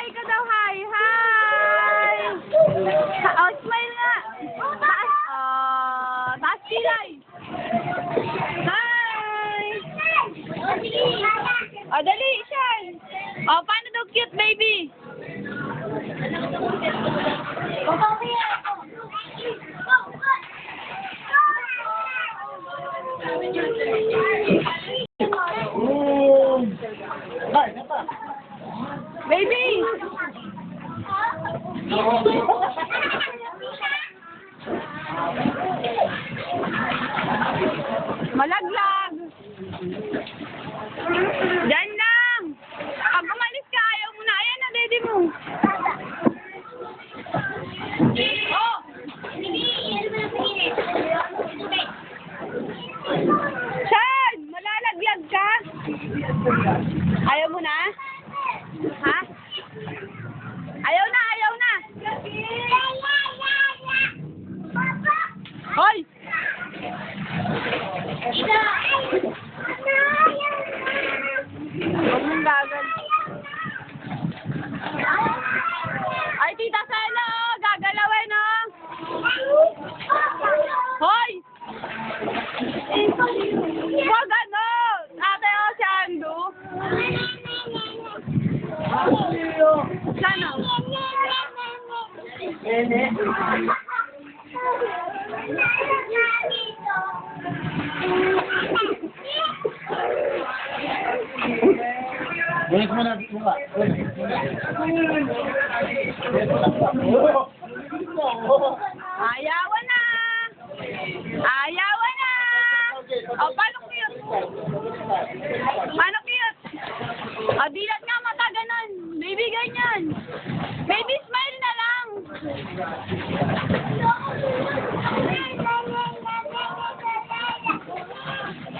ka daw, hi! Hi! Oh, smile nga! Taas, taas kilay! Hi! Oh, dali, Shan! Oh, paano daw cute, baby? Baby! Malaglag! Diyan lang! Pag umalis ka, ayaw mo na. Ayan na, daddy mo. Oh! Shan! Malalaglag ka? Ayaw mo na? Ha? Ayaw na, ayaw na! Hoy! Huwag mong gagal. Ay, tita Sela, oh! Gagalawin, oh! Hoy! Huwag ano! Ate, oh, si Ando. Sana? Balik mo na buka. Balik mo na.